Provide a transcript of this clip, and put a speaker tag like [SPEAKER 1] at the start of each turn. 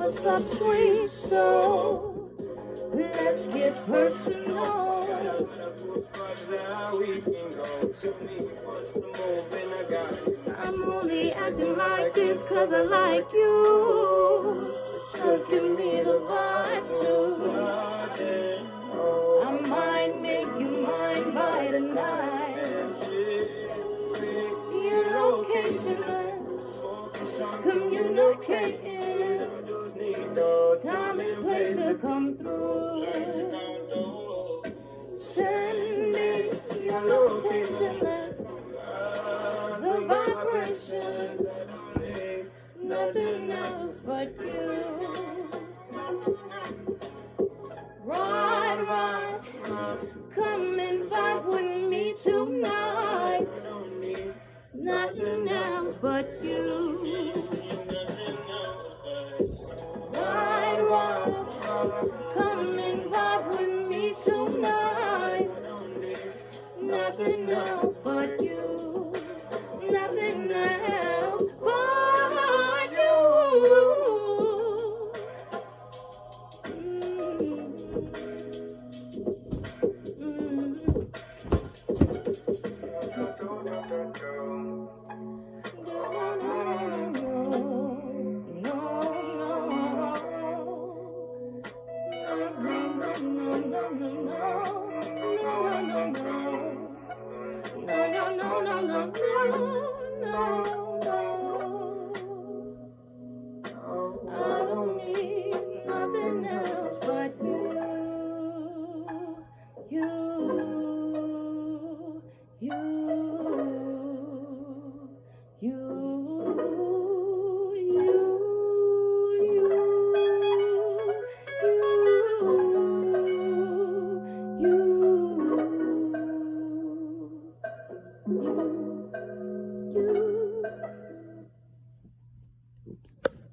[SPEAKER 1] What's up, sweet soul? Let's get personal. I'm only acting like this cause I like you. So just give me the vibes too. I might make you mine by the night. Your location, communicating. Time and place to come through. Send me your location, the vibrations, nothing else but you. Ride, come and vibe with me tonight. Nothing else but you. Ride, come and vibe with me tonight. Nothing else but you. Nothing else but you. I don't need nothing else but you. Oops.